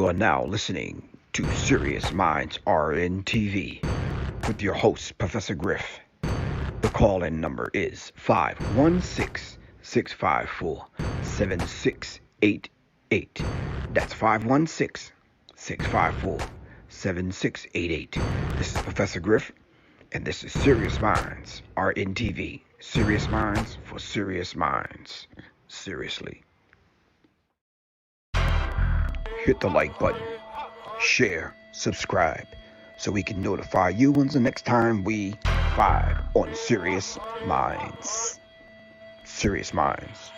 You are now listening to Sirius Mindz RNTV with your host, Professor Griff. The call-in number is 516-654-7688. That's 516-654-7688. This is Professor Griff, and this is Sirius Mindz RNTV. Sirius Mindz for Serious Minds. Seriously. Hit the like button, share, subscribe, so we can notify you when the next time we vibe on Sirius Mindz. Sirius Mindz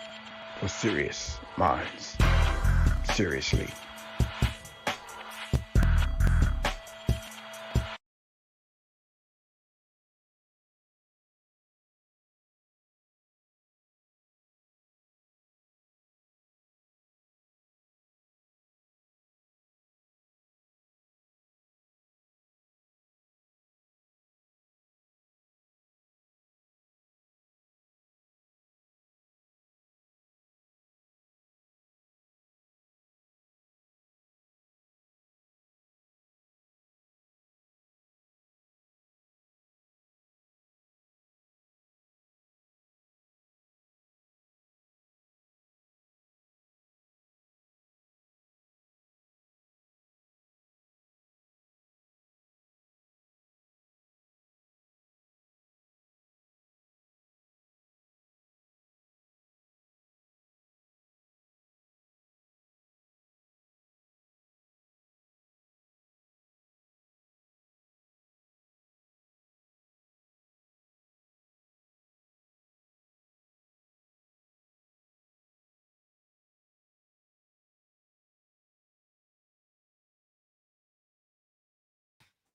for Serious Minds. Seriously.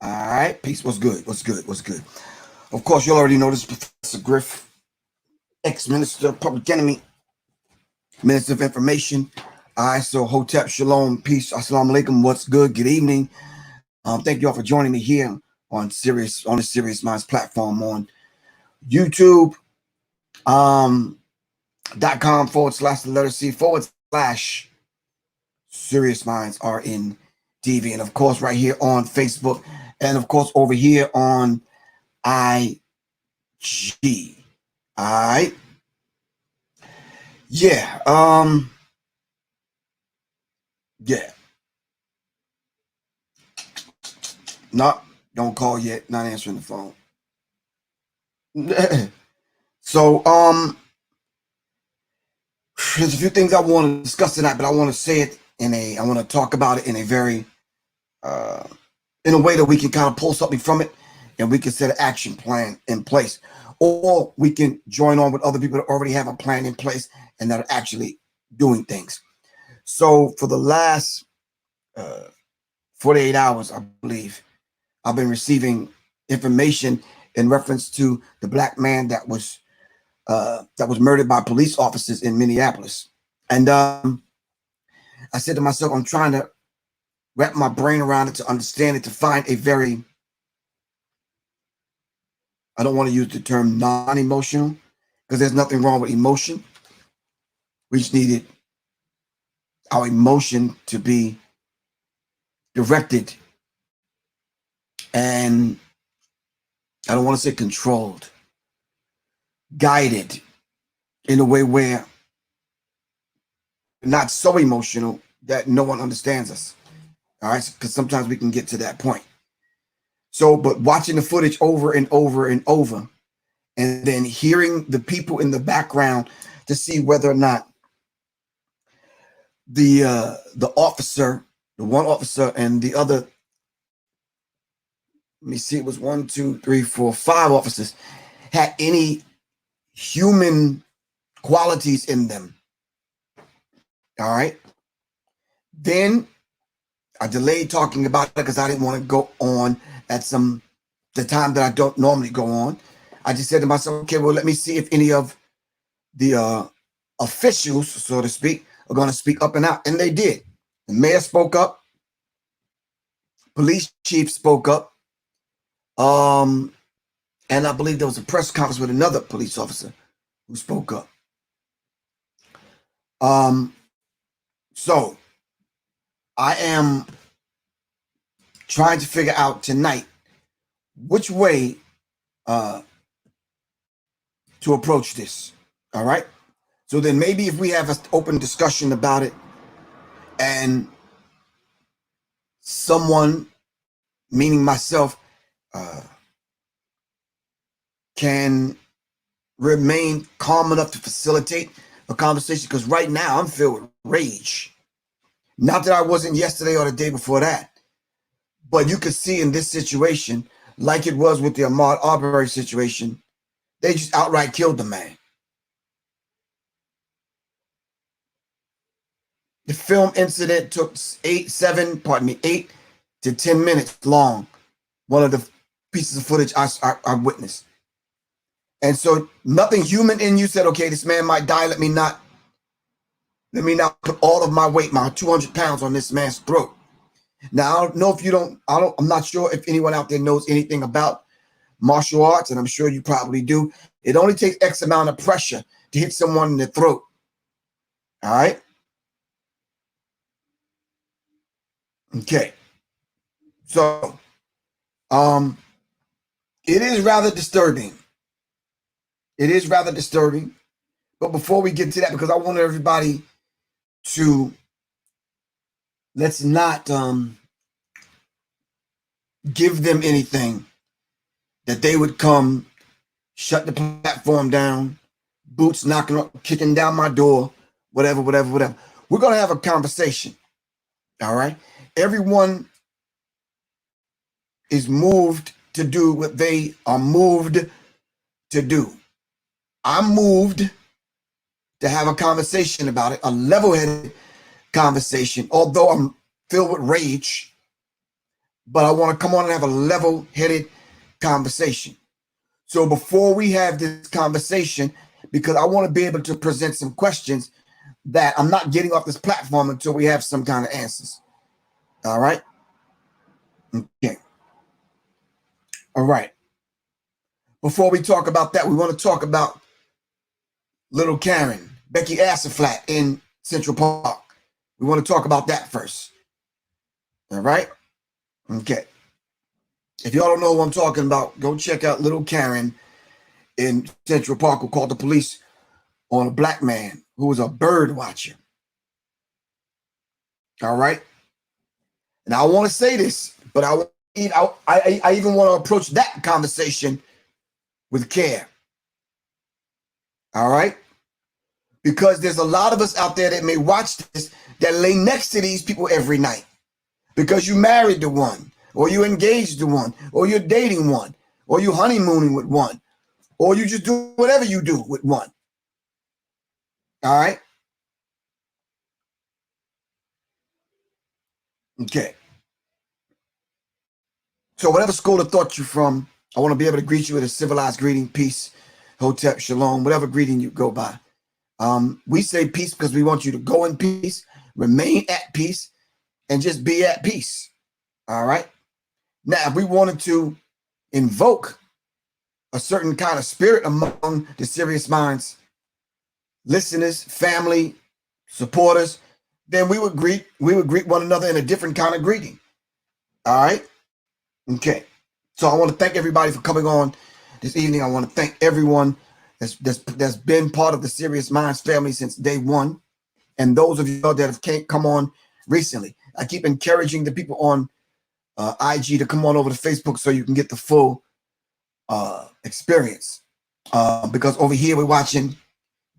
All right, peace. What's good? What's good? What's good? Of course, you already know this is Professor Griff, ex-minister, public enemy, minister of information. All right, so Hotep, Shalom, peace, assalamu alaikum. What's good? Good evening. Thank you all for joining me here on the Sirius Mindz platform on YouTube. .com/the letter C/ Sirius Mindz RNTV, and of course right here on Facebook, and of course over here on IG. All right. Yeah. Yeah. No, don't call yet. Not answering the phone. So, there's a few things I want to discuss tonight, but I want to say it I want to talk about it in a very, in a way that we can kind of pull something from it and we can set an action plan in place, or we can join on with other people that already have a plan in place and that are actually doing things. So for the last 48 hours, I believe, I've been receiving information in reference to the black man that was murdered by police officers in Minneapolis. And I said to myself, I'm trying to wrap my brain around it, to understand it, to find a very, I don't want to use the term non-emotional, because there's nothing wrong with emotion. We just needed our emotion to be directed, and I don't want to say controlled, guided in a way where we're not so emotional that no one understands us. All right, because sometimes we can get to that point. So, but watching the footage over and over and over, and then hearing the people in the background to see whether or not the officer, the one officer and the other, let me see, it was 1, 2, 3, 4, 5 officers, had any human qualities in them. All right. Then I delayed talking about it because I didn't want to go on at the time that I don't normally go on. I just said to myself, okay, well, let me see if any of the officials, so to speak, are going to speak up and out. And they did. The mayor spoke up. Police chief spoke up. And I believe there was a press conference with another police officer who spoke up. So I am trying to figure out tonight which way to approach this. All right. So then maybe if we have an open discussion about it and someone, meaning myself, can remain calm enough to facilitate a conversation, because right now I'm filled with rage. Not that I wasn't yesterday or the day before that, but you could see in this situation, like it was with the Ahmaud Arbery situation, they just outright killed the man. The film incident took 8 to 10 minutes long. One of the pieces of footage I witnessed. And so nothing human in you said, okay, this man might die. Let me not put all of my weight, my 200 pounds on this man's throat. Now, I don't know if I'm not sure if anyone out there knows anything about martial arts, and I'm sure you probably do. It only takes X amount of pressure to hit someone in the throat. All right. Okay. So, it is rather disturbing. It is rather disturbing. But before we get to that, because I want everybody to, let's not give them anything that they would come, shut the platform down, boots knocking up, kicking down my door, whatever. We're going to have a conversation. All right. Everyone is moved to do what they are moved to do. I'm moved to have a conversation about it, a level-headed conversation, although I'm filled with rage, but I want to come on and have a level-headed conversation. So before we have this conversation, because I want to be able to present some questions that I'm not getting off this platform until we have some kind of answers. All right? Okay. All right. Before we talk about that, we want to talk about little Karen, Becky Asserflat in Central Park. We want to talk about that first. All right? Okay. If y'all don't know what I'm talking about, go check out little Karen in Central Park, who called the police on a black man who was a bird watcher. All right? And I want to say this, but I even want to approach that conversation with care. All right? Because there's a lot of us out there that may watch this that lay next to these people every night. Because you married to one, or you engaged to one, or you're dating one, or you honeymooning with one, or you just do whatever you do with one. All right? Okay. So whatever school of thought you're from, I want to be able to greet you with a civilized greeting, peace, hotep, shalom, whatever greeting you go by. We say peace because we want you to go in peace, remain at peace, and just be at peace. All right? Now, if we wanted to invoke a certain kind of spirit among the Sirius Mindz listeners, family, supporters, then we would greet one another in a different kind of greeting. All right? Okay. So I want to thank everybody for coming on this evening. I want to thank everyone that's been part of the Sirius Mindz family since day one, and those of you that have come on recently. I keep encouraging the people on IG to come on over to Facebook so you can get the full experience. Because over here we're watching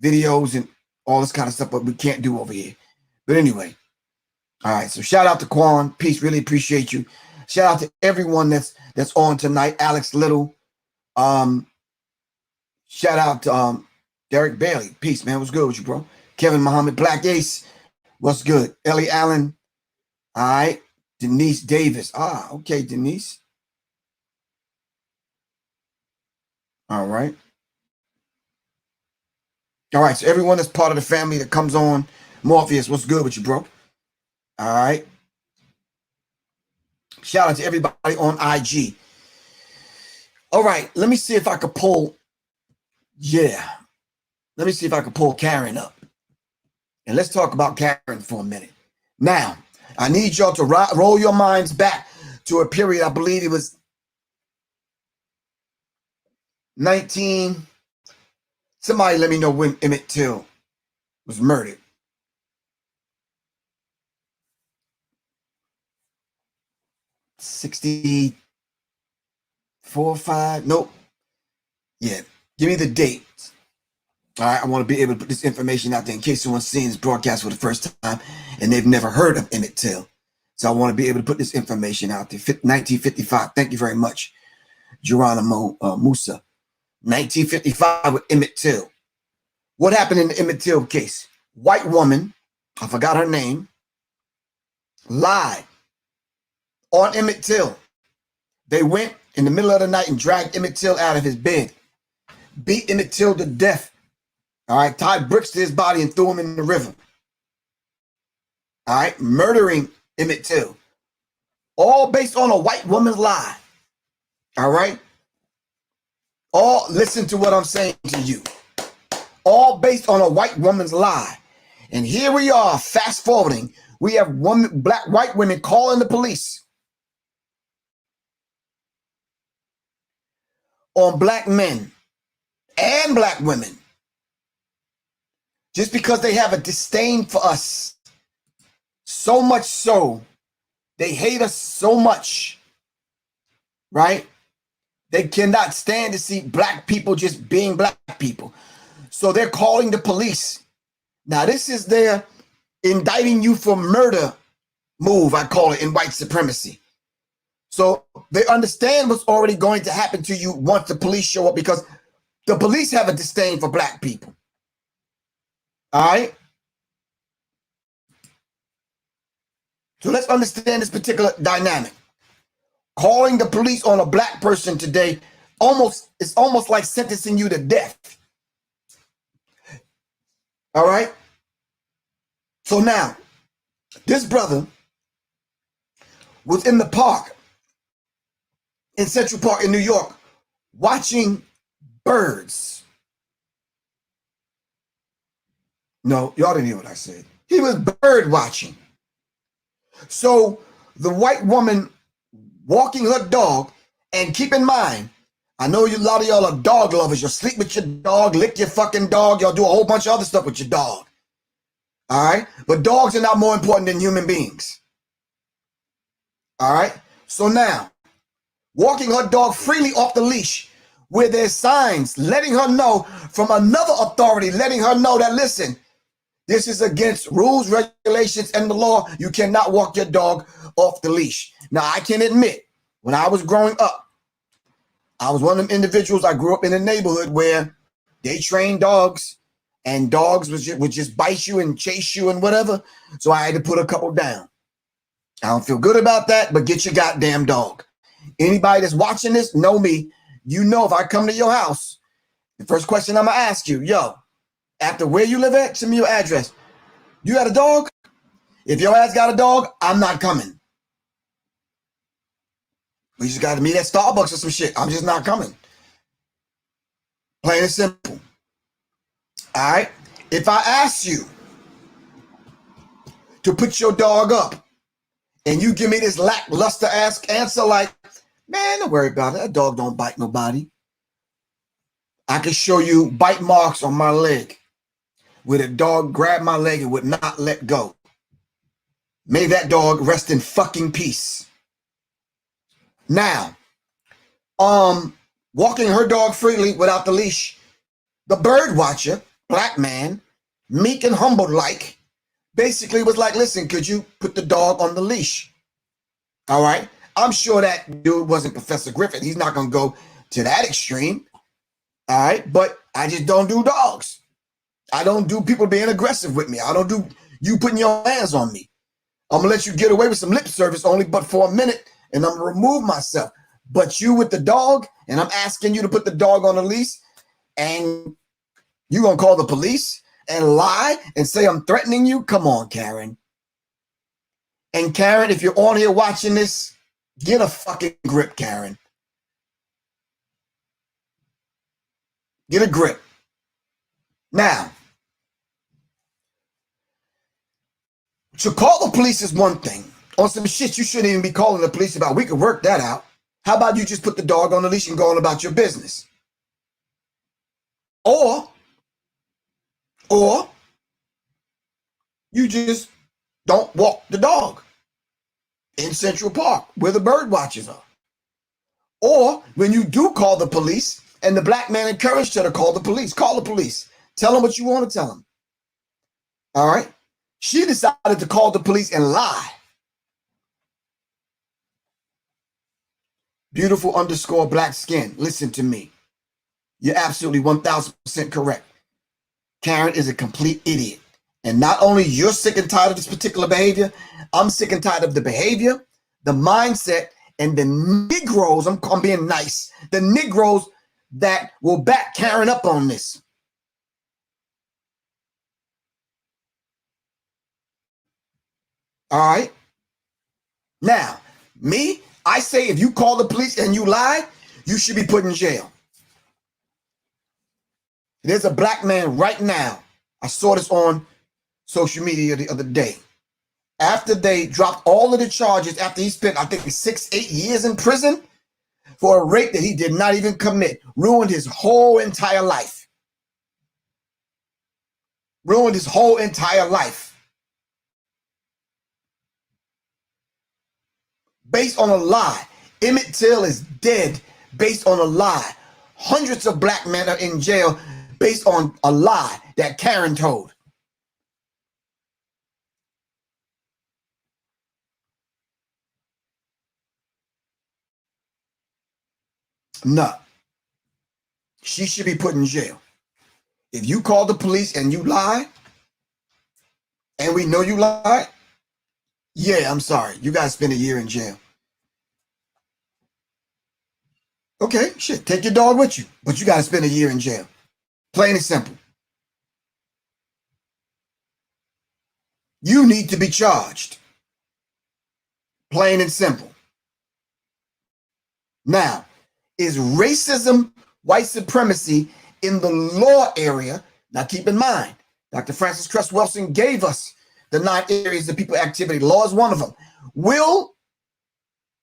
videos and all this kind of stuff, but we can't do over here. But anyway, all right. So shout out to Quan. Peace. Really appreciate you. Shout out to everyone that's on tonight. Alex Little. Shout out to Derek Bailey. Peace, man. What's good with you, bro? Kevin Muhammad, Black Ace. What's good? Ellie Allen. All right. Denise Davis. Ah, okay, Denise. All right. All right. So everyone that's part of the family that comes on. Morpheus, what's good with you, bro? All right. Shout out to everybody on IG. All right. Let me see if I could pull. Yeah. Let me see if I could pull Karen up. And let's talk about Karen for a minute. Now, I need y'all to roll your minds back to a period, I believe it was 19. Somebody let me know when Emmett Till was murdered. 64, 5? Nope. Yeah. Give me the date. All right. I want to be able to put this information out there in case someone's seeing this broadcast for the first time and they've never heard of Emmett Till. So I want to be able to put this information out there. 1955. Thank you very much, Geronimo Musa. 1955 with Emmett Till. What happened in the Emmett Till case? White woman, I forgot her name, lied on Emmett Till. They went in the middle of the night and dragged Emmett Till out of his bed, beat Emmett Till to death. All right, tied bricks to his body and threw him in the river. All right, murdering Emmett Till. All based on a white woman's lie. All right. All, listen to what I'm saying to you. All based on a white woman's lie. And here we are, fast forwarding. We have white women calling the police on black men and black women just because they have a disdain for us. So much so, they hate us so much, right? They cannot stand to see black people just being black people. So they're calling the police. Now, this is their indicting you for murder move, I call it, in white supremacy. So they understand what's already going to happen to you once the police show up, because the police have a disdain for black people. All right? So let's understand this particular dynamic. Calling the police on a black person today, it's almost like sentencing you to death. All right? So now, this brother was in the park, in Central Park in New York, watching birds. No, y'all didn't hear what I said. He was bird watching. So the white woman walking her dog, and keep in mind, I know a lot of y'all are dog lovers. You'll sleep with your dog, lick your fucking dog. Y'all do a whole bunch of other stuff with your dog. All right? But dogs are not more important than human beings. All right? So now, walking her dog freely off the leash, where there's signs letting her know from another authority, letting her know that, listen, this is against rules, regulations, and the law. You cannot walk your dog off the leash. Now, I can admit, when I was growing up, I was one of them individuals. I grew up in a neighborhood where they trained dogs, and dogs would just bite you and chase you and whatever. So I had to put a couple down. I don't feel good about that, but get your goddamn dog. Anybody that's watching this, know me. You know if I come to your house, the first question I'm going to ask you, yo, after where you live at, send me your address. You got a dog? If your ass got a dog, I'm not coming. We just got to meet at Starbucks or some shit. I'm just not coming. Plain and simple. All right? If I ask you to put your dog up and you give me this lackluster ass answer like, man, don't worry about it. That dog don't bite nobody. I can show you bite marks on my leg where the dog grabbed my leg and would not let go. May that dog rest in fucking peace. Now, walking her dog freely without the leash, the bird watcher, black man, meek and humble like, basically was like, listen, could you put the dog on the leash? All right. I'm sure that dude wasn't Professor Griffith. He's not going to go to that extreme. All right. But I just don't do dogs. I don't do people being aggressive with me. I don't do you putting your hands on me. I'm going to let you get away with some lip service only but for a minute, and I'm going to remove myself. But you with the dog, and I'm asking you to put the dog on the leash, and you going to call the police and lie and say I'm threatening you? Come on, Karen. And Karen, if you're on here watching this, get a fucking grip, Karen. Get a grip. Now, To call the police is one thing. On some shit you shouldn't even be calling the police about. We could work that out. How about you just put the dog on the leash and go on about your business? Or you just don't walk the dog in Central Park where the bird watchers are. Or when you do call the police and the black man encouraged her to call the police, call the police. Tell them what you want to tell them. All right? She decided to call the police and lie. Beautiful _ black skin. Listen to me. You're absolutely 1000% correct. Karen is a complete idiot. And not only you're sick and tired of this particular behavior, I'm sick and tired of the behavior, the mindset, and the Negroes, I'm being nice, the Negroes that will back Karen up on this. All right? Now, me, I say if you call the police and you lie, you should be put in jail. There's a black man right now. I saw this on social media the other day. After they dropped all of the charges, after he spent, I think, 6-8 years in prison for a rape that he did not even commit, ruined his whole entire life. Ruined his whole entire life. Based on a lie. Emmett Till is dead based on a lie. Hundreds of black men are in jail based on a lie that Karen told. No. She should be put in jail. If you call the police and you lie, and we know you lied, yeah, I'm sorry. You got to spend a year in jail. Okay, shit, take your dog with you, but you got to spend a year in jail. Plain and simple. You need to be charged. Plain and simple. Now, is racism, white supremacy in the law area? Now, keep in mind, Dr. Francis Cress Welsing gave us the 9 areas of people activity. Law is one of them. Will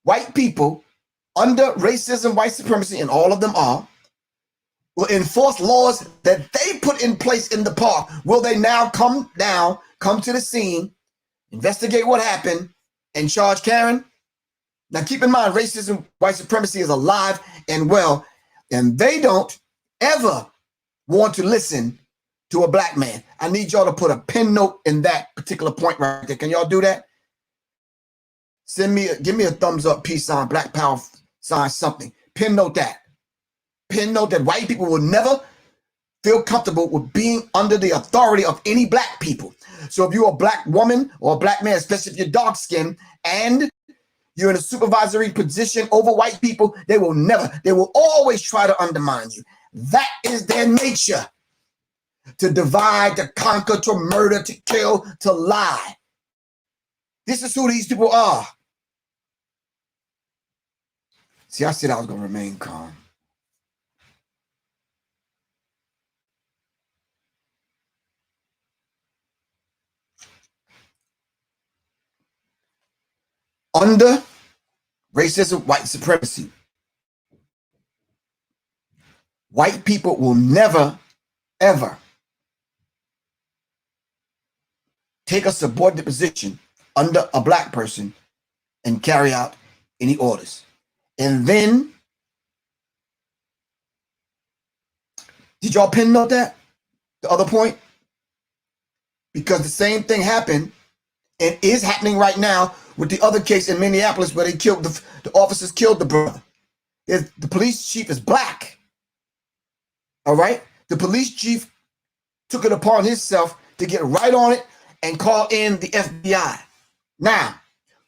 white people under racism, white supremacy, and all of them will enforce laws that they put in place in the park? Will they now come to the scene, investigate what happened, and charge Karen? Now, keep in mind, racism, white supremacy is alive and well, and they don't ever want to listen to a black man. I need y'all to put a pin note in that particular point right there. Can y'all do that? Give me a thumbs up, peace sign, black power sign, something. Pin note that. Pin note that white people will never feel comfortable with being under the authority of any black people. So if you're a black woman or a black man, especially if you're dark skinned and you're in a supervisory position over white people, they will always try to undermine you. That is their nature. To divide, to conquer, to murder, to kill, to lie. This is who these people are. See, I said I was going to remain calm. Under racism, white supremacy, white people will never, ever take a subordinate position under a black person and carry out any orders. And then, did y'all pin note that? The other point? Because the same thing happened and is happening right now with the other case in Minneapolis where they killed the officers killed the brother. The police chief is black. All right? The police chief took it upon himself to get right on it and call in the FBI. Now,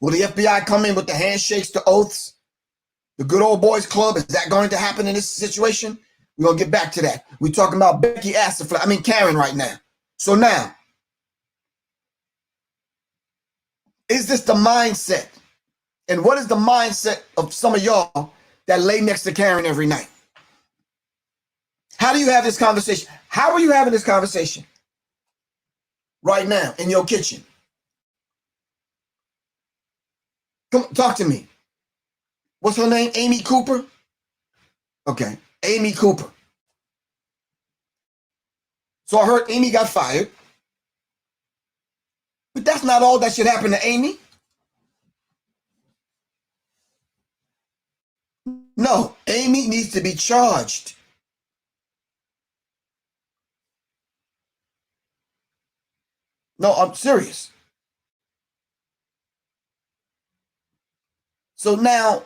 will the FBI come in with the handshakes, the oaths, the good old boys club? Is that going to happen in this situation? We're going to get back to that. We're talking about Karen right now. So now, is this the mindset? And what is the mindset of some of y'all that lay next to Karen every night? How do you have this conversation? How are you having this conversation right now in your kitchen? Come talk to me. What's her name? Amy Cooper? Okay, Amy Cooper. So I heard Amy got fired. But that's not all that should happen to Amy. No, Amy needs to be charged. No, I'm serious. So now,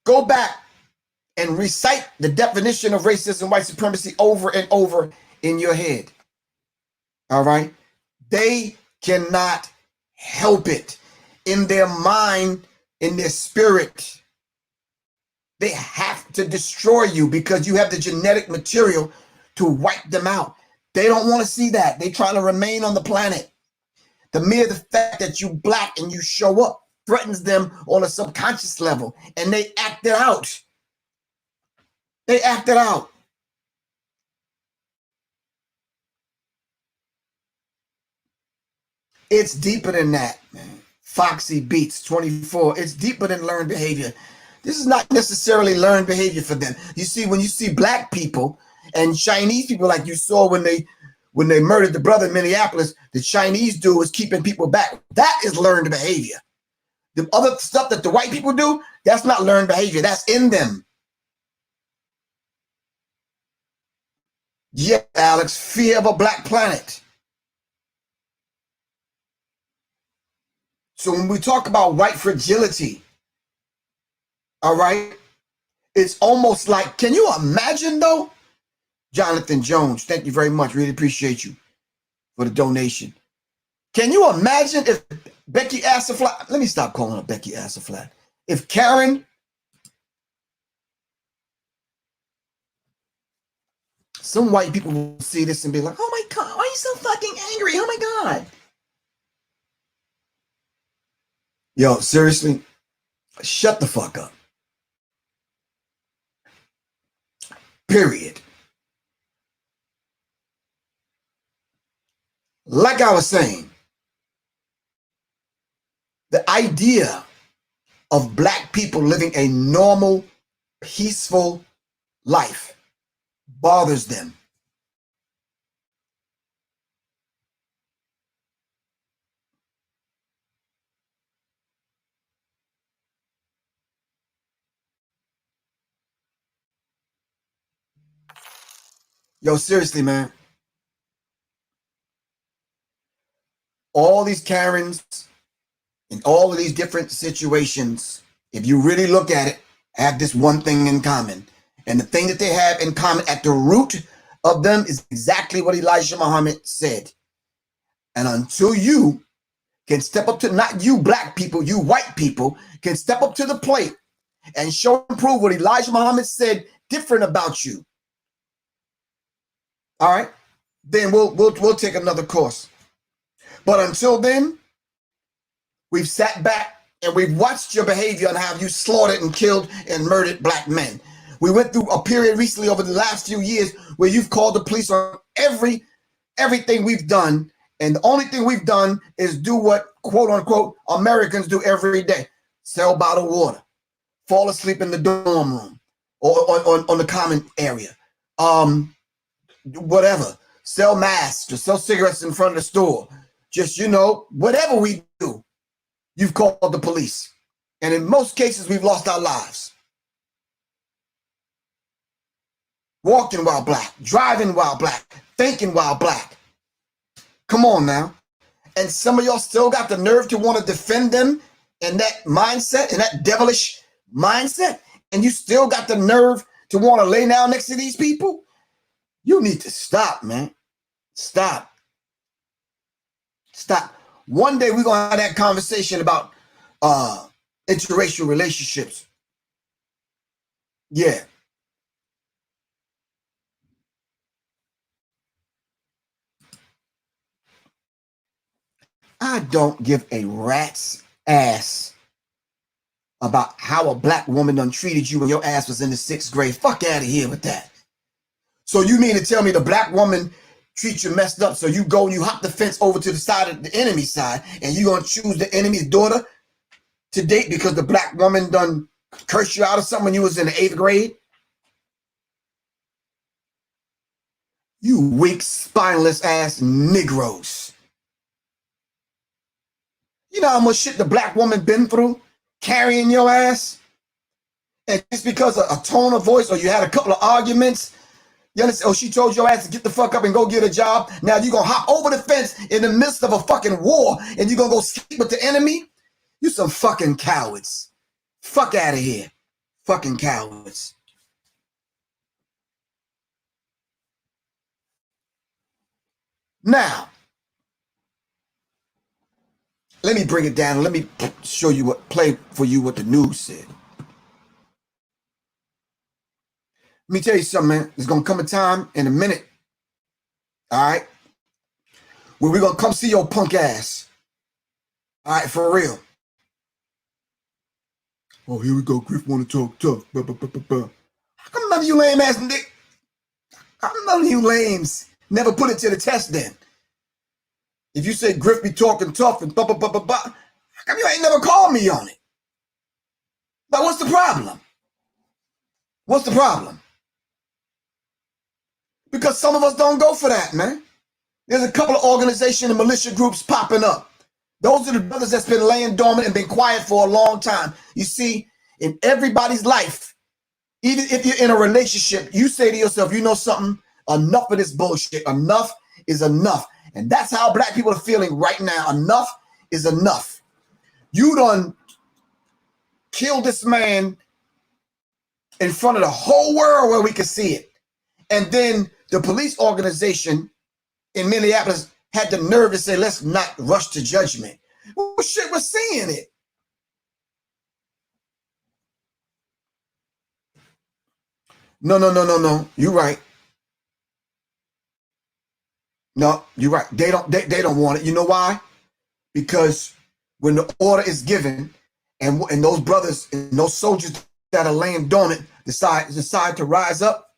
go back and recite the definition of racism, white supremacy over and over in your head. All right? They cannot help it. In their mind, in their spirit, they have to destroy you because you have the genetic material to wipe them out. They don't want to see that. They're trying to remain on the planet. The mere fact that you black and you show up threatens them on a subconscious level, and they act it out. They act it out. It's deeper than that, man. Foxy Beats 24. It's deeper than learned behavior. This is not necessarily learned behavior for them. You see, when you see black people and Chinese people, like you saw when they murdered the brother in Minneapolis, the Chinese dude was keeping people back. That is learned behavior. The other stuff that the white people do, that's not learned behavior. That's in them. Yeah, Alex, fear of a black planet. So when we talk about white fragility, all right, it's almost like, can you imagine though? Jonathan Jones, thank you very much. Really appreciate you for the donation. Can you imagine if Becky Assaflat, let me stop calling her Becky Assaflat. If Karen, some white people will see this and be like, oh my God, why are you so fucking angry? Oh my God. Yo, seriously, shut the fuck up. Period. Like I was saying, the idea of black people living a normal, peaceful life bothers them. Yo, seriously, man. All these Karens in all of these different situations, if you really look at it, have this one thing in common. And the thing that they have in common at the root of them is exactly what Elijah Muhammad said. And until you can step up to, not you black people, you white people, can step up to the plate and show and prove what Elijah Muhammad said different about you. All right, then we'll take another course. But until then, we've sat back and we've watched your behavior and how you slaughtered and killed and murdered black men. We went through a period recently over the last few years where you've called the police on everything we've done. And the only thing we've done is do what, quote unquote, Americans do every day. Sell bottled water, fall asleep in the dorm room or on the common area. Whatever, sell masks or sell cigarettes in front of the store. Just, you know, whatever we do, you've called the police. And in most cases, we've lost our lives. Walking while black, driving while black, thinking while black. Come on now. And some of y'all still got the nerve to want to defend them in that mindset, in that devilish mindset. And you still got the nerve to want to lay down next to these people. You need to stop, man. Stop. Stop. One day we're going to have that conversation about interracial relationships. Yeah. I don't give a rat's ass about how a black woman done treated you when your ass was in the 6th grade. Fuck out of here with that. So you mean to tell me the black woman treats you messed up, so you go and you hop the fence over to the side of the enemy side, and you're going to choose the enemy's daughter to date because the black woman done cursed you out or something when you was in the 8th grade? You weak, spineless ass Negroes. You know how much shit the black woman been through carrying your ass? And just because of a tone of voice or you had a couple of arguments, you understand? Oh, she told your ass to get the fuck up and go get a job. Now you're going to hop over the fence in the midst of a fucking war and you're going to go sleep with the enemy? You some fucking cowards. Fuck out of here. Fucking cowards. Now, let me bring it down. Let me show you play for you what the news said. Let me tell you something, man. There's going to come a time in a minute, all right, where we're going to come see your punk ass. All right, for real. Oh, here we go. Griff want to talk tough. How come none of you lame ass dick? How come none of you lames never put it to the test then? If you say Griff be talking tough and how come you ain't never called me on it? But what's the problem? What's the problem? Because some of us don't go for that, man. There's a couple of organizations and militia groups popping up. Those are the brothers that's been laying dormant and been quiet for a long time. You see, in everybody's life, even if you're in a relationship, you say to yourself, you know something? Enough of this bullshit. Enough is enough. And that's how black people are feeling right now. Enough is enough. You done killed this man in front of the whole world where we could see it. And then the police organization in Minneapolis had the nerve to say, let's not rush to judgment. Well, shit, we're seeing it. No. You're right. No, you're right. They don't want it. You know why? Because when the order is given and those brothers and those soldiers that are laying dormant decide to rise up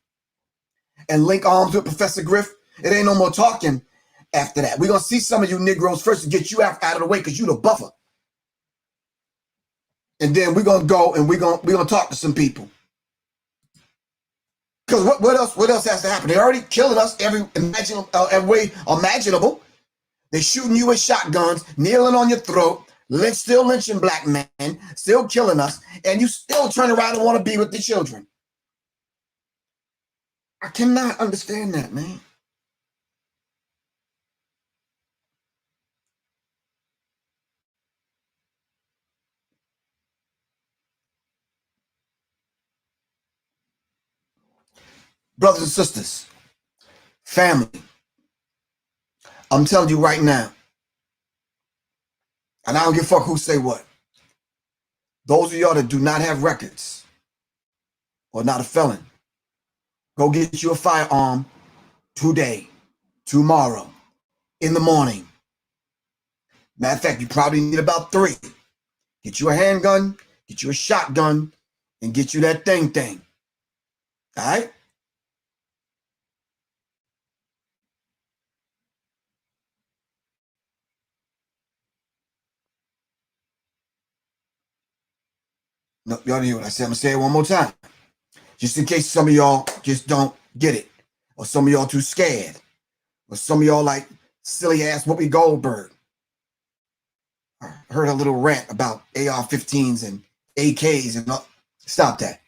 and link arms with Professor Griff, it ain't no more talking after that. We're going to see some of you Negroes first to get you out of the way because you the buffer. And then we're going to go and we're going to talk to some people. Because what else has to happen? They're already killing us every way imaginable. They're shooting you with shotguns, kneeling on your throat, still lynching black men, still killing us, and you still turn around and want to be with the children. I cannot understand that, man. Brothers and sisters, family, I'm telling you right now, and I don't give a fuck who say what. Those of y'all that do not have records or not a felon, go get you a firearm today, tomorrow, in the morning. Matter of fact, you probably need about 3. Get you a handgun, get you a shotgun, and get you that thing. All right? No, y'all didn't hear what I said. I'm going to say it one more time. Just in case some of y'all just don't get it. Or some of y'all too scared. Or some of y'all like silly ass Whoopi Goldberg. I heard a little rant about AR-15s and AKs and all. Stop that.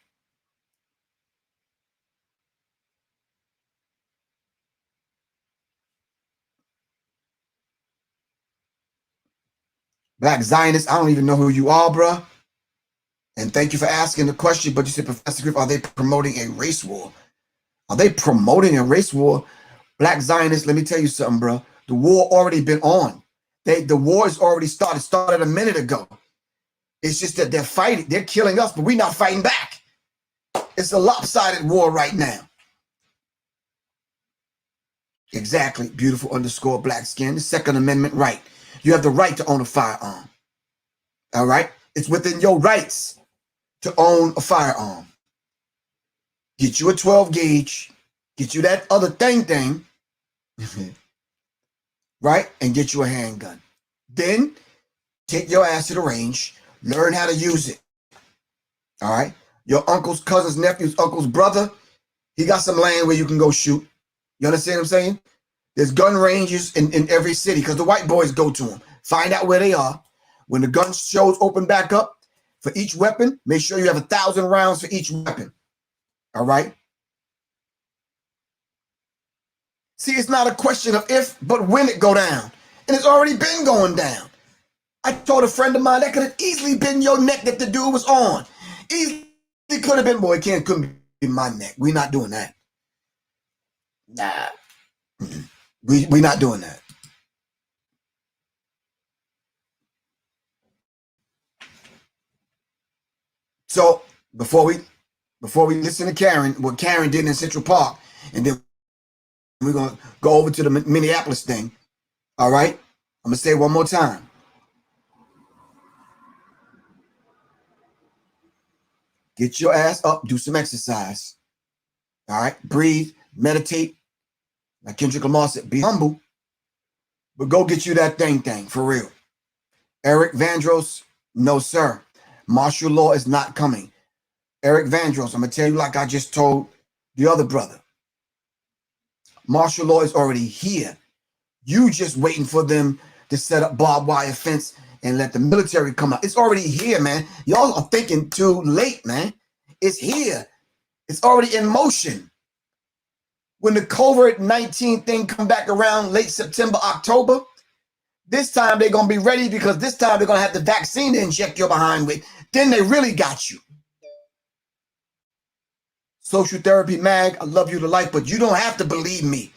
Black Zionists, I don't even know who you are, bruh. And thank you for asking the question, but you said, Professor Griff, are they promoting a race war? Are they promoting a race war? Black Zionists, let me tell you something, bro. The war already been on. The war has already started a minute ago. It's just that they're fighting. They're killing us, but we're not fighting back. It's a lopsided war right now. Exactly. Beautiful _ black skin. The Second Amendment right. You have the right to own a firearm. All right? It's within your rights to own a firearm. Get you a 12 gauge, get you that other thing, right? And get you a handgun. Then take your ass to the range, Learn how to use it. All right. Your uncle's cousin's nephew's uncle's brother, he got some land where you can go shoot. You understand what I'm saying? There's gun ranges in every city because the white boys go to them. Find out where they are. When the gun shows open back up, for each weapon, make sure you have 1,000 rounds for each weapon. All right? See, it's not a question of if, but when it go down. And it's already been going down. I told a friend of mine that could have easily been your neck that the dude was on. Easily could have been, boy, couldn't be my neck. We're not doing that. Nah. We're not doing that. So before we listen to Karen, what Karen did in Central Park, and then we're gonna go over to the Minneapolis thing. All right, I'm gonna say it one more time. Get your ass up, do some exercise. All right, breathe, meditate. Like Kendrick Lamar said, be humble, but go get you that thing for real. Eric Vandross, no sir. Martial law is not coming. Eric Vandross, I'm gonna tell you like I just told the other brother. Martial law is already here. You just waiting for them to set up barbed wire fence and let the military come out. It's already here, man. Y'all are thinking too late, man. It's here. It's already in motion. When the COVID-19 thing come back around late September, October, this time they're going to be ready because this time they're going to have the vaccine to inject your behind with. Then they really got you. Social Therapy Mag, I love you to life, but you don't have to believe me.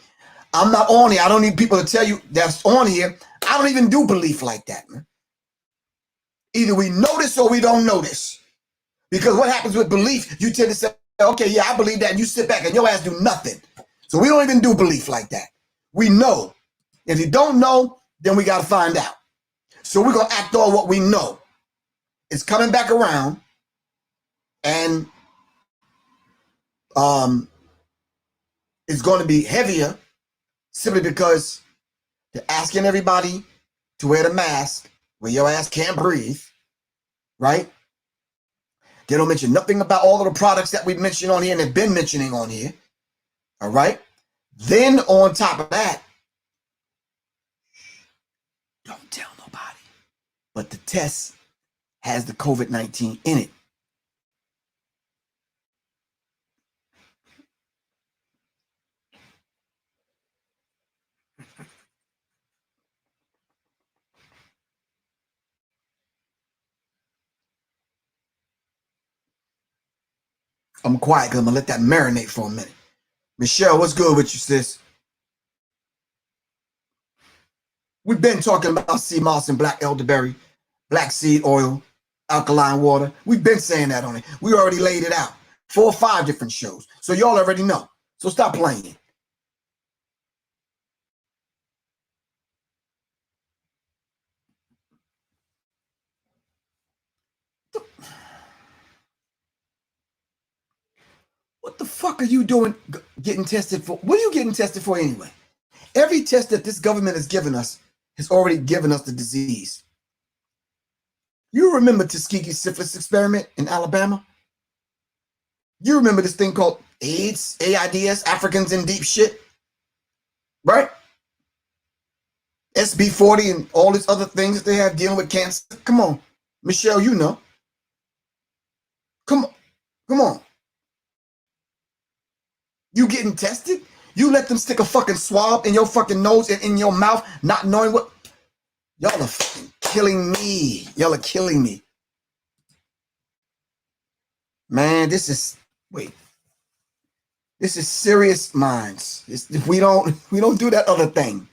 I'm not on here. I don't need people to tell you that's on here. I don't even do belief like that, man. Either we notice or we don't notice. Because what happens with belief, you tend to say, okay, yeah, I believe that, and you sit back and your ass do nothing. So we don't even do belief like that. We know. If you don't know, then we got to find out. So we're going to act on what we know. It's coming back around, and it's going to be heavier simply because they're asking everybody to wear the mask where your ass can't breathe, right? They don't mention nothing about all of the products that we've mentioned on here and have been mentioning on here, all right? Then on top of that, don't tell nobody, but the test has the COVID-19 in it. I'm quiet because I'm going to let that marinate for a minute. Michelle, what's good with you, sis? We've been talking about sea moss and black elderberry, black seed oil, alkaline water. We've been saying that on it. We already laid it out. 4 or 5 different shows. So y'all already know. So stop playing. What the fuck are you doing getting tested for? What are you getting tested for anyway? Every test that this government has given us has already given us the disease. You remember Tuskegee's syphilis experiment in Alabama? You remember this thing called AIDS, AIDS, Africans in deep shit, right? SB 40 and all these other things that they have dealing with cancer. Come on, Michelle, you know. Come on. You getting tested? You let them stick a fucking swab in your fucking nose and in your mouth, not knowing what. Y'all are fucking killing me. Y'all are killing me. Man, this is Sirius Mindz. We don't do that other thing.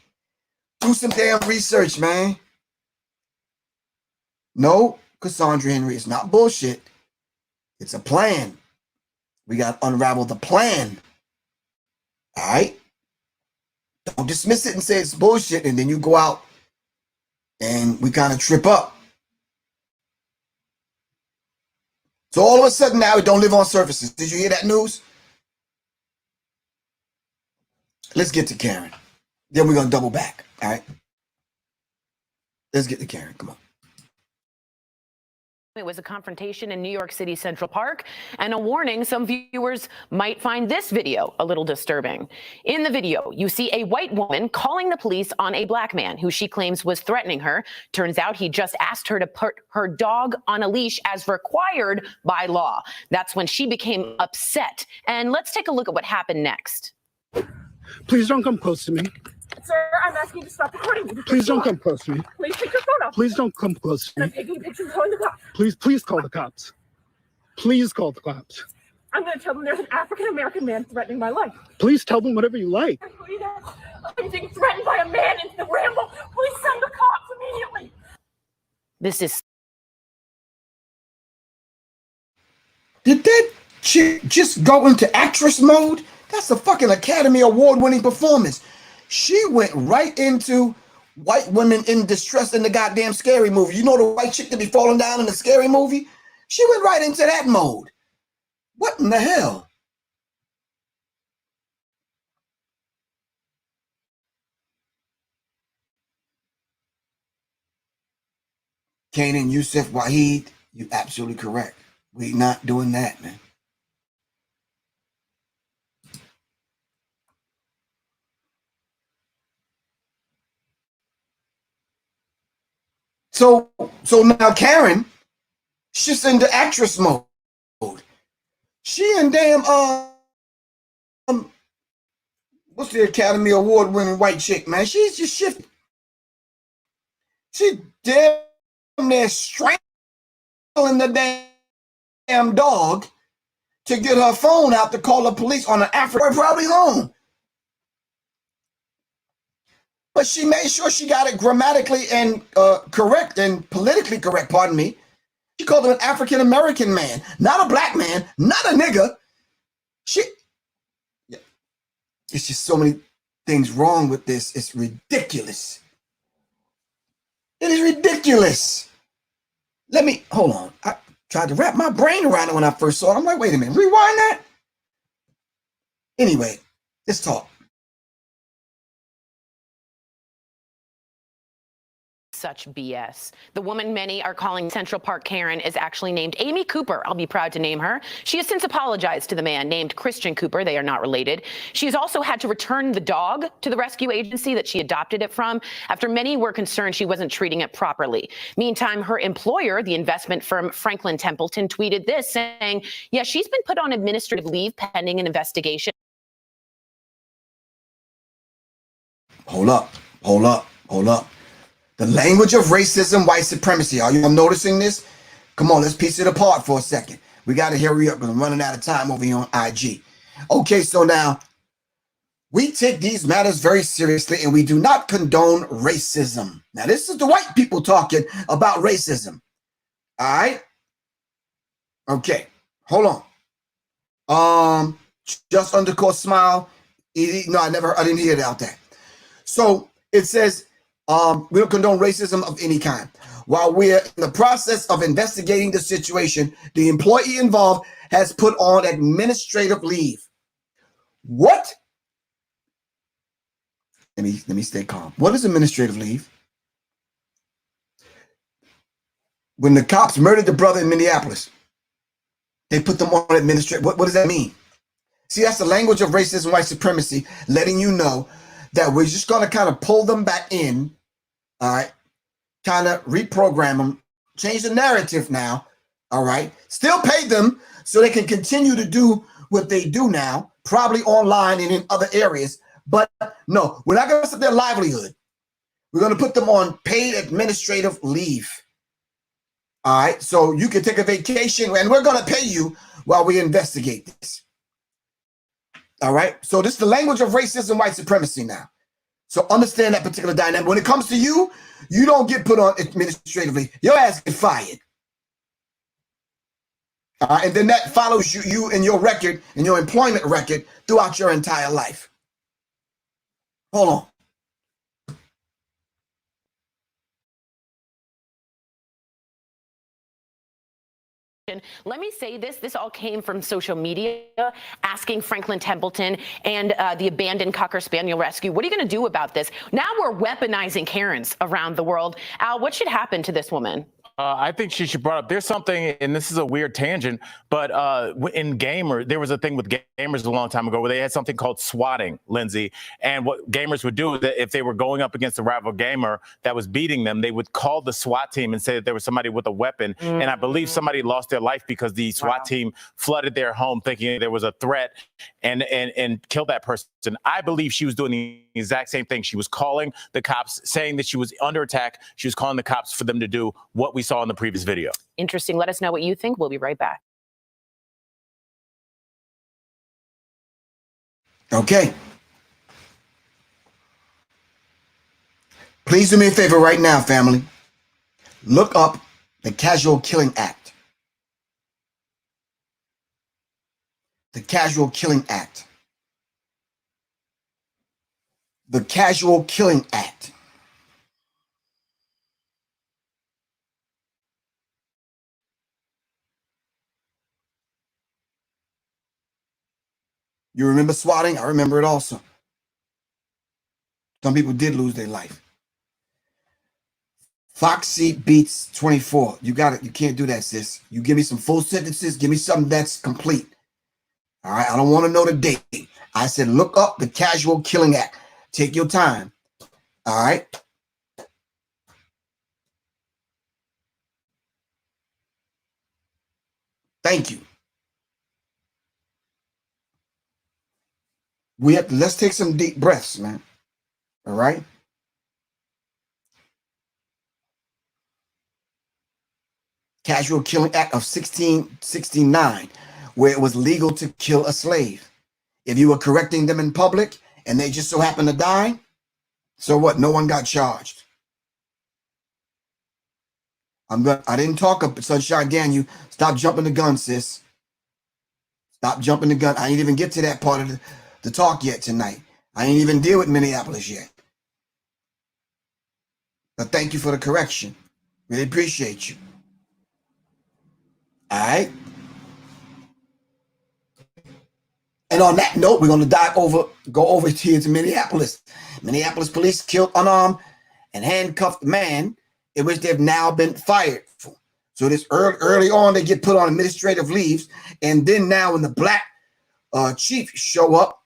Do some damn research, man. No, Cassandra Henry, it's not bullshit. It's a plan. We got to unravel the plan. All right? Don't dismiss it and say it's bullshit, and then you go out and we kind of trip up. So all of a sudden now it don't live on surfaces. Did you hear that news? Let's get to Karen. Then we're going to double back. All right? Let's get to Karen. Come on. It was a confrontation in New York City Central Park, and a warning: some viewers might find this video a little disturbing. In the video, you see a white woman calling the police on a black man who she claims was threatening her. Turns out he just asked her to put her dog on a leash as required by law. That's when she became upset. And let's take a look at what happened next. Please don't come close to me. Sir, I'm asking you to stop recording me. Please don't come close to me. Please take your phone off. Please don't come close to I'm me. taking pictures calling the cops. Please call the cops. Please call the cops. I'm going to tell them there's an African-American man threatening my life. Please tell them whatever you like. I'm being threatened by a man in the ramble. Please send the cops immediately. This is... Did that chick just go into actress mode? That's a fucking Academy Award-winning performance. She went right into white women in distress in the goddamn Scary Movie. You know the white chick that be falling down in the Scary Movie? She went right into that mode. What in the hell? Kanan Yusuf Wahid, you're absolutely correct. We're not doing that, man. So now Karen, she's into actress mode. She and damn what's the Academy Award winning white chick, man? She's just shifting. She damn near strangling the damn dog to get her phone out to call the police on an African, probably home. But she made sure she got it grammatically and correct and politically correct, pardon me. She called him an African-American man, not a black man, not a nigga. Yeah. It's just so many things wrong with this. It's ridiculous. It is ridiculous. Hold on. I tried to wrap my brain around it when I first saw it. I'm like, wait a minute, rewind that? Anyway, let's talk. Such BS. The woman many are calling Central Park Karen is actually named Amy Cooper. I'll be proud to name her. She has since apologized to the man named Christian Cooper. They are not related. She has also had to return the dog to the rescue agency that she adopted it from after many were concerned she wasn't treating it properly. Meantime, her employer, the investment firm Franklin Templeton, tweeted this saying, yeah, she's been put on administrative leave pending an investigation. Hold up. The language of racism, white supremacy. Are you noticing this? Come on, let's piece it apart for a second. We got to hurry up because I'm running out of time over here on IG. Okay, so now we take these matters very seriously and we do not condone racism. Now, this is the white people talking about racism. All right? Okay, hold on. Just underscore smile. No, I didn't hear it out there. So it says, we don't condone racism of any kind. While we're in the process of investigating the situation, the employee involved has put on administrative leave. What? Let me stay calm. What is administrative leave? When the cops murdered the brother in Minneapolis, they put them on administrative. What does that mean? See, that's the language of racism, white supremacy, letting you know that we're just going to kind of pull them back in, all right, kind of reprogram them, change the narrative now, all right, still pay them so they can continue to do what they do now, probably online and in other areas. But no, we're not going to mess up their livelihood. We're going to put them on paid administrative leave. All right, so you can take a vacation and we're going to pay you while we investigate this. All right, so this is the language of racism, white supremacy now. So understand that particular dynamic. When it comes to you, you don't get put on administratively. Your ass get fired. And then that follows you in your record, in your employment record throughout your entire life. Hold on. Let me say this all came from social media, asking Franklin Templeton and the abandoned Cocker Spaniel rescue, what are you going to do about this? Now we're weaponizing Karens around the world. Al, what should happen to this woman? I think she should brought up. There's something, and this is a weird tangent, but in gamer, there was a thing with gamers a long time ago where they had something called swatting, Lindsay. And what gamers would do is that if they were going up against a rival gamer that was beating them, they would call the SWAT team and say that there was somebody with a weapon. And I believe somebody lost their life because the SWAT team flooded their home thinking there was a threat and killed that person. I believe she was doing the exact same thing. She was calling the cops, saying that she was under attack. She was calling the cops for them to do what we saw in the previous video. Interesting. Let us know what you think. We'll be right back. Okay. Please do me a favor right now, family. Look up the Casual Killing Act. The Casual Killing Act. The Casual Killing Act. You remember swatting? I remember it also. Some people did lose their life. Foxy Beats 24. You got it. You can't do that, sis. You give me some full sentences. Give me something that's complete. All right. I don't want to know the date. I said, look up the Casual Killing Act. Take your time. All right. Thank you. Let's take some deep breaths, man. All right. Casual Killing Act of 1669, where it was legal to kill a slave. If you were correcting them in public and they just so happened to die, so what? No one got charged. I didn't talk up Sunshine Gang. You stop jumping the gun, sis. Stop jumping the gun. I didn't even get to that part of the talk yet tonight. I didn't even deal with Minneapolis yet. But thank you for the correction. Really appreciate you. All right. And on that note, we're going to go over here to Minneapolis. Minneapolis police killed unarmed and handcuffed man in which they've now been fired for. So this early on, they get put on administrative leaves. And then now when the black chief show up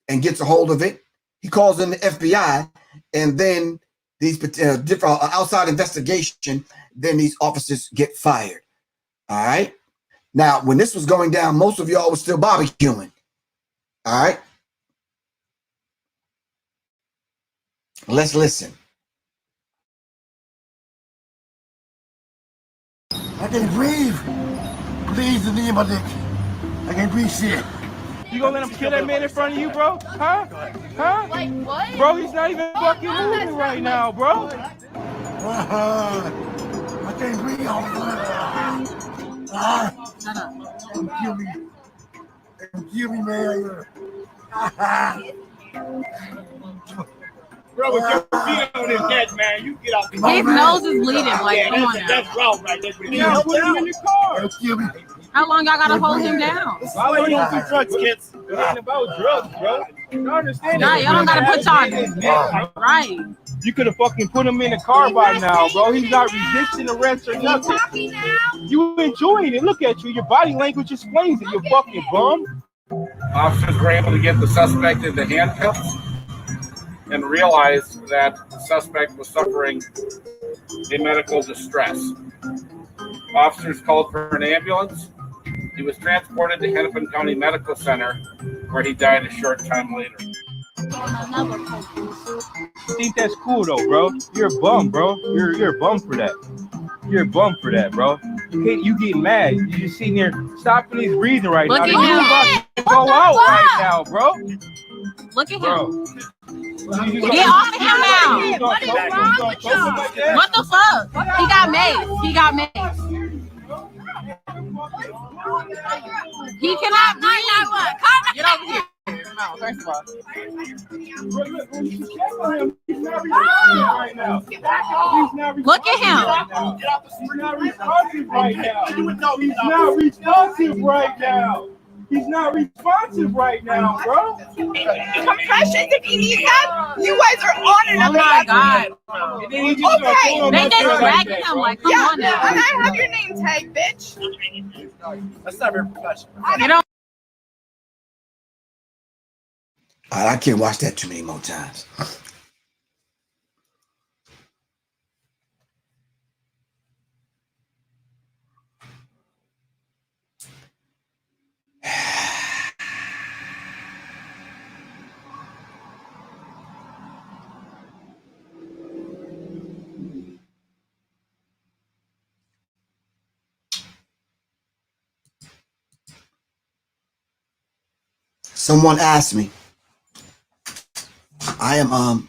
and gets a hold of it, he calls in the FBI. And then these different outside investigation, then these officers get fired. All right. Now, when this was going down, most of y'all was still barbecuing. All right. Let's listen. I can breathe. Please, the name of Dick. I can breathe shit. You gonna let him kill that man in front of you, bro? Huh? Huh? Like what? Bro, he's not even fucking moving right now, bro. I can't breathe. Don't kill me. Don't kill me, man. Bro, with your feet on his head, man, you get out the car. His nose is bleeding. Like, come on now. That's wrong, right? Yeah, put him in the car. Don't kill me. How long y'all gotta hold him down? Why you don't do drugs, kids? It ain't about drugs, bro. You understand? Nah, y'all don't gotta put y'all right. You could have fucking put him in the car by now, bro. He's not resisting arrest or nothing. You enjoying it. Look at you. Your body language explains it, you fucking bum. Officers were able to get the suspect into handcuffs and realized that the suspect was suffering a medical distress. Officers called for an ambulance. He was transported to Hennepin County Medical Center, where he died a short time later. You think that's cool though, bro? You're a bum, bro. You're a bum for that. You're a bum for that, bro. You get mad. You just sitting there stopping his breathing right now. Look at him. About to go out right now, bro. Look at Bro. him. Get off of him now. What is wrong with y'all? What the fuck? He got made. He got made. He cannot breathe. Get over here. No, first of all. Look at him. He's not responsive right now. He's not responsive right now. He's not responsive right now, bro. Compressions if you need that. You guys are on another level. And then he just Okay. they just dragging him like, come on now. And I have your name tag, bitch. That's not very professional. You know. I can't watch that too many more times. Someone asked me. I am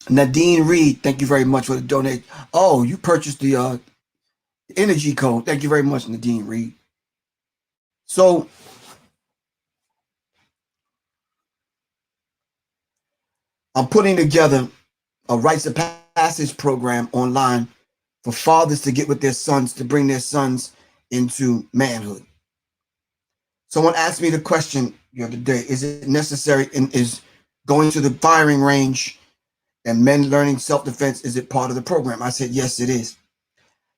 Nadine Reed. Thank you very much for the donate. Oh, you purchased the energy code. Thank you very much, Nadine Reed. So I'm putting together a rites of passage program online for fathers to get with their sons, to bring their sons into manhood. Someone asked me the question the other day, is it necessary, and is going to the firing range and men learning self-defense, is it part of the program? I said, yes, it is.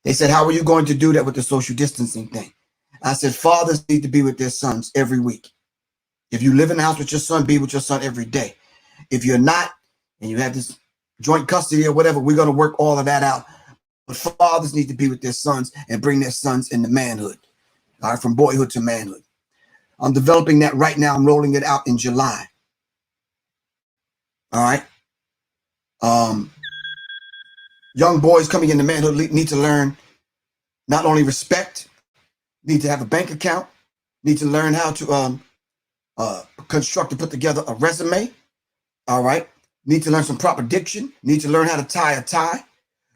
They said, how are you going to do that with the social distancing thing? I said, fathers need to be with their sons every week. If you live in the house with your son, be with your son every day. If you're not, and you have this joint custody or whatever, we're going to work all of that out. But fathers need to be with their sons and bring their sons into manhood, all right, from boyhood to manhood. I'm developing that right now. I'm rolling it out in July. All right. Young boys coming into manhood need to learn not only respect, need to have a bank account, need to learn how to construct and put together a resume. All right. Need to learn some proper diction. Need to learn how to tie a tie,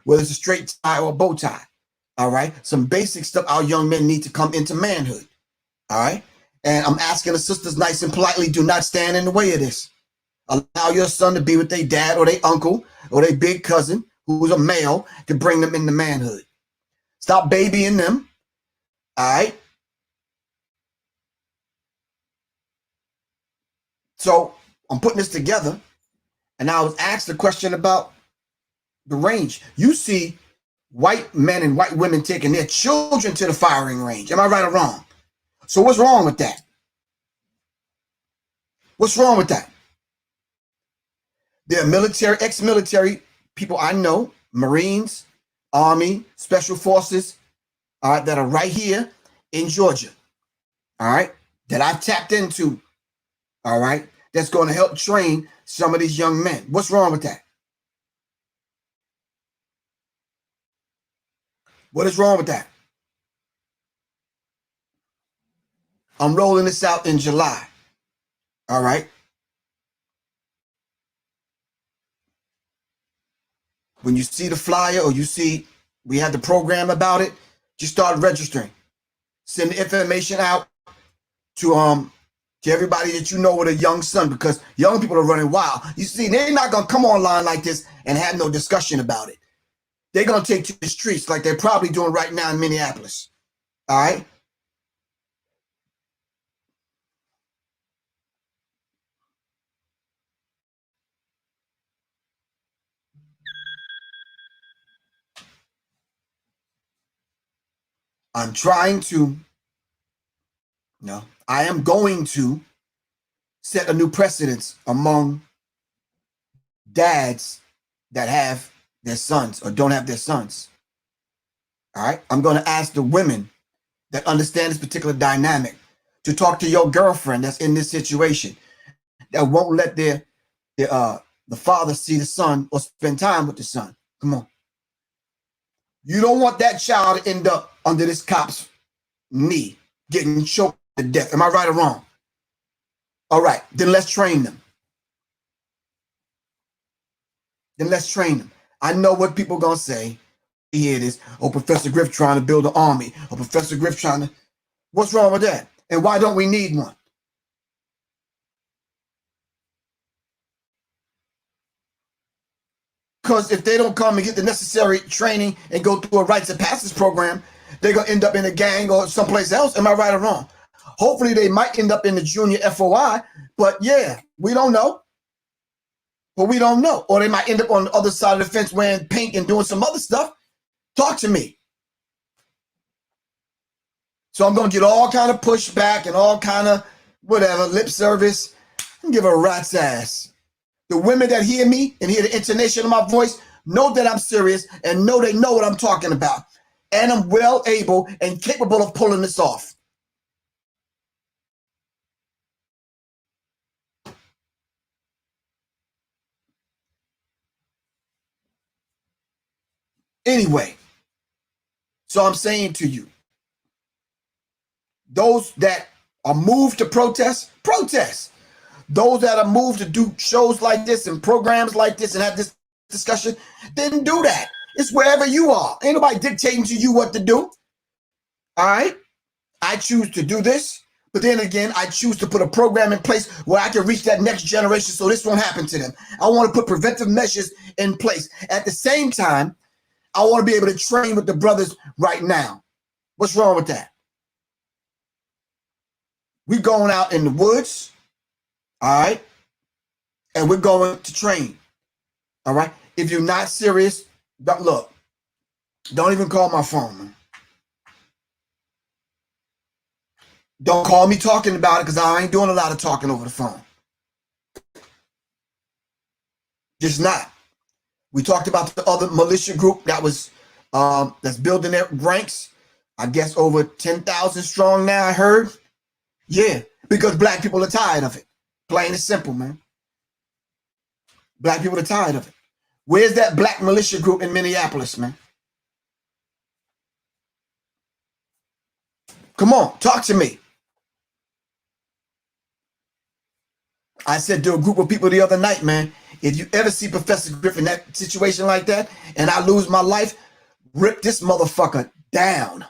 whether it's a straight tie or a bow tie. All right. Some basic stuff our young men need to come into manhood. All right. And I'm asking the sisters nice and politely, do not stand in the way of this. Allow your son to be with their dad or their uncle or their big cousin, who's a male, to bring them into manhood. Stop babying them. All right. So I'm putting this together, and I was asked a question about the range. You see white men and white women taking their children to the firing range. Am I right or wrong? So what's wrong with that? What's wrong with that? There are military, ex-military people I know, Marines, Army, Special Forces, all right, that are right here in Georgia, all right, that I've tapped into, all right, that's going to help train some of these young men. What's wrong with that? What is wrong with that? I'm rolling this out in July, all right? When you see the flyer or you see we have the program about it, just start registering. Send the information out to everybody that you know with a young son, because young people are running wild. You see, they're not going to come online like this and have no discussion about it. They're going to take to the streets like they're probably doing right now in Minneapolis. All right? I'm trying to, no, I am going to set a new precedence among dads that have their sons or don't have their sons. All right? I'm going to ask the women that understand this particular dynamic to talk to your girlfriend that's in this situation, that won't let the father see the son or spend time with the son. Come on. You don't want that child to end up under this cop's knee, getting choked to death. Am I right or wrong? All right, then let's train them. Then let's train them. I know what people are going to say. You hear this, oh, Professor Griff trying to build an army, or Professor Griff trying to, what's wrong with that? And why don't we need one? Because if they don't come and get the necessary training and go through a rites of passage program, they're going to end up in a gang or someplace else. Am I right or wrong? Hopefully they might end up in the junior FOI, but yeah, we don't know. But we don't know. Or they might end up on the other side of the fence wearing pink and doing some other stuff. Talk to me. So I'm going to get all kind of pushback and all kind of whatever, lip service, and give a rat's ass. The women that hear me and hear the intonation of my voice know that I'm serious and know they know what I'm talking about. And I'm well able and capable of pulling this off. Anyway, so I'm saying to you, those that are moved to protest, protest. Those that are moved to do shows like this and programs like this and have this discussion, then do that. It's wherever you are. Ain't nobody dictating to you what to do. All right? I choose to do this, but then again, I choose to put a program in place where I can reach that next generation so this won't happen to them. I want to put preventive measures in place. At the same time, I want to be able to train with the brothers right now. What's wrong with that? We're going out in the woods, all right? And we're going to train, all right? If you're not serious, look, don't even call my phone, man. Don't call me talking about it because I ain't doing a lot of talking over the phone. Just not. We talked about the other militia group that was that's building their ranks. I guess over 10,000 strong now, I heard. Yeah, because black people are tired of it. Plain and simple, man. Black people are tired of it. Where's that black militia group in Minneapolis, man? Come on, talk to me. I said to a group of people the other night, man, if you ever see Professor Griff in that situation like that and I lose my life, rip this motherfucker down.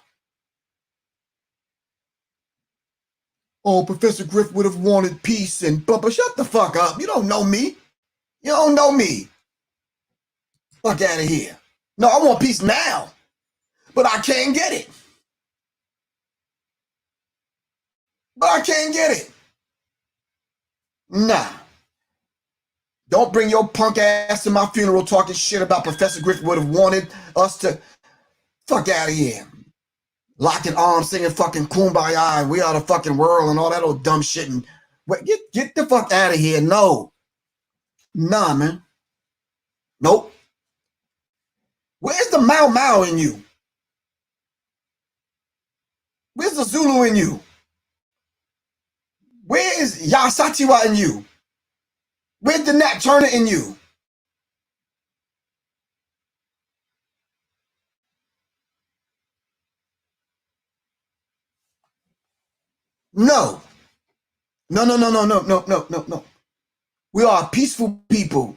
Oh, Professor Griff would have wanted peace and blah, blah. Shut the fuck up. You don't know me. You don't know me. Fuck out of here. No, I want peace now, but I can't get it. But I can't get it. Nah. Don't bring your punk ass to my funeral talking shit about Professor Griff would have wanted us to. Fuck out of here. Locking arms, singing fucking Kumbaya, and we are the fucking world and all that old dumb shit. And get the fuck out of here. No. Nah, man. Nope. Where's the Mau Mau in you? Where's the Zulu in you? Where is Yasatiwa in you? Where's the Nat Turner in you? No. No. We are peaceful people,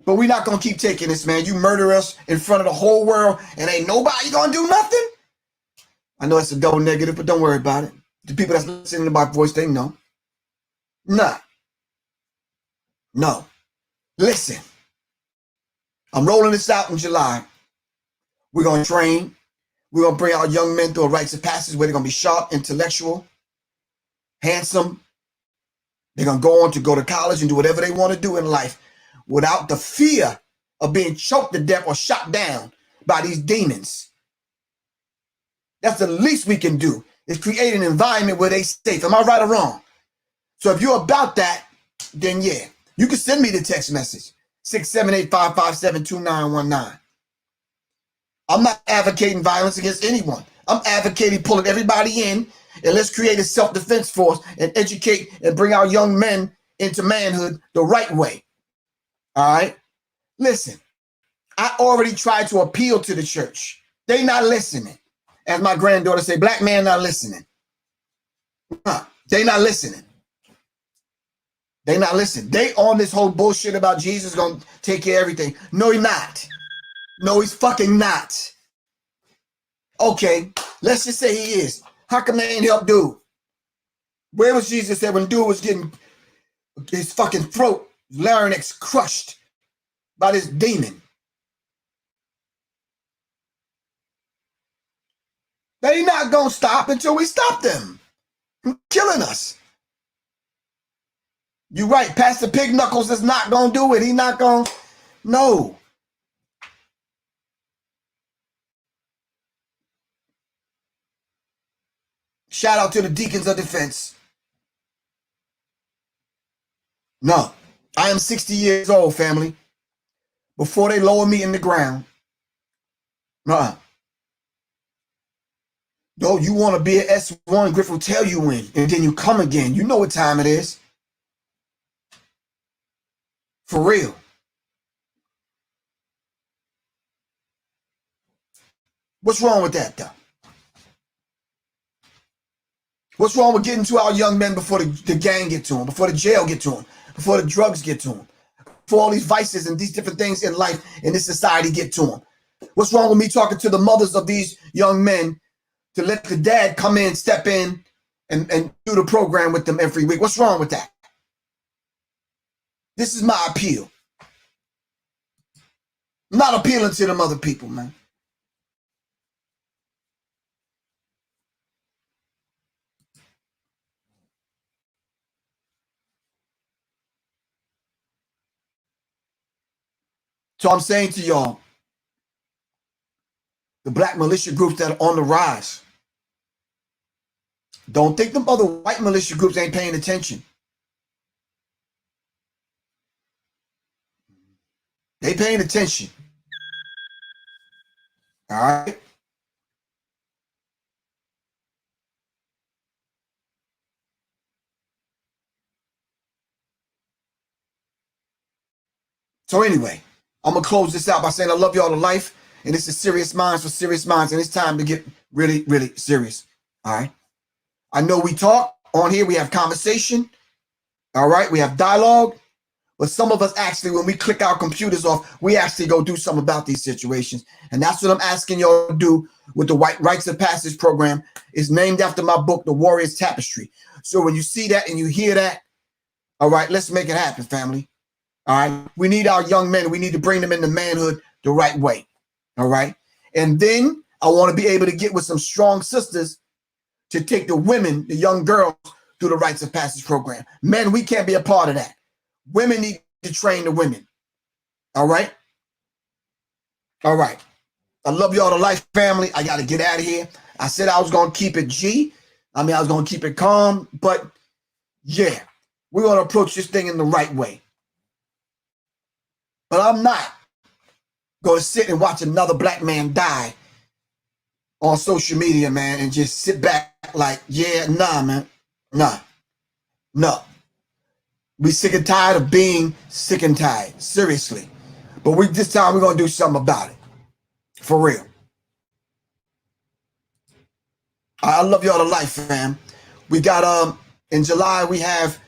but we're not going to keep taking this, man. You murder us in front of the whole world and ain't nobody going to do nothing? I know it's a double negative, but don't worry about it. The people that's listening to my voice, they know. Nah. No. Listen. I'm rolling this out in July. We're going to train. We're going to bring our young men through a rites of passage where they're going to be sharp, intellectual, handsome. They're going to go to college and do whatever they want to do in life without the fear of being choked to death or shot down by these demons. That's the least we can do, is create an environment where they're safe. Am I right or wrong? So if you're about that, then yeah, you can send me the text message, 678-557-2919. I'm not advocating violence against anyone. I'm advocating pulling everybody in and let's create a self-defense force and educate and bring our young men into manhood the right way. All right? Listen, I already tried to appeal to the church. They not listening. As my granddaughter say, black man not listening. They not listening. They not listening. They on this whole bullshit about Jesus gonna take care of everything. No, he's not. No, he's fucking not. Okay, let's just say he is. How come they ain't help dude? Where was Jesus at when dude was getting his fucking throat, larynx crushed by this demon? They not going to stop until we stop them from killing us. You're right. Pastor Pig Knuckles is not going to do it. He not going to. No. Shout out to the Deacons of Defense. No. I am 60 years old, family. Before they lower me in the ground. No, you want to be an S1, Griff will tell you when. And then you come again. You know what time it is. For real. What's wrong with that, though? What's wrong with getting to our young men before the gang get to them, before the jail get to them, before the drugs get to them, before all these vices and these different things in life in this society get to them? What's wrong with me talking to the mothers of these young men to let the dad come in, step in, and do the program with them every week? What's wrong with that? This is my appeal. I'm not appealing to them other people, man. So I'm saying to y'all, the black militia groups that are on the rise, don't think them other white militia groups ain't paying attention. They paying attention. All right? So anyway, I'm going to close this out by saying I love y'all to life. And this is Sirius Mindz for Sirius Mindz. And it's time to get really, really serious. All right? I know we talk on here. We have conversation. All right? We have dialogue. But some of us actually, when we click our computers off, we actually go do something about these situations. And that's what I'm asking y'all to do with the Rites of Passage program. It's named after my book, The Warrior's Tapestry. So when you see that and you hear that, all right, let's make it happen, family. All right. We need our young men. We need to bring them into manhood the right way. All right. And then I want to be able to get with some strong sisters to take the women, the young girls, through the Rites of Passage program. Men, we can't be a part of that. Women need to train the women. All right. All right. I love y'all to life, family. I got to get out of here. I said I was going to keep it G. I was going to keep it calm. But yeah, we're going to approach this thing in the right way. But I'm not going to sit and watch another black man die on social media, man, and just sit back like, yeah, nah, man. Nah. No. We sick and tired of being sick and tired. Seriously. But this time we're going to do something about it. For real. I love y'all to life, fam. We got, in July, we have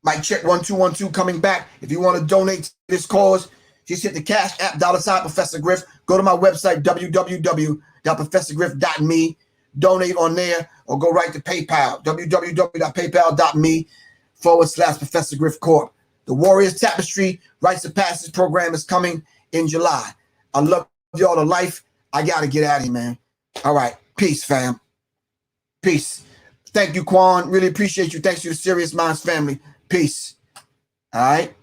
Mike Check 1212 coming back. If you want to donate to this cause, just hit the Cash App, $ Professor Griff. Go to my website, www.professorgriff.me. Donate on there or go right to PayPal, www.paypal.me/Professor Griff Corp. The Warriors Tapestry Rites of Passage program is coming in July. I love y'all to life. I got to get out of here, man. All right. Peace, fam. Peace. Thank you, Quan. Really appreciate you. Thanks to the Sirius Mindz family. Peace. All right.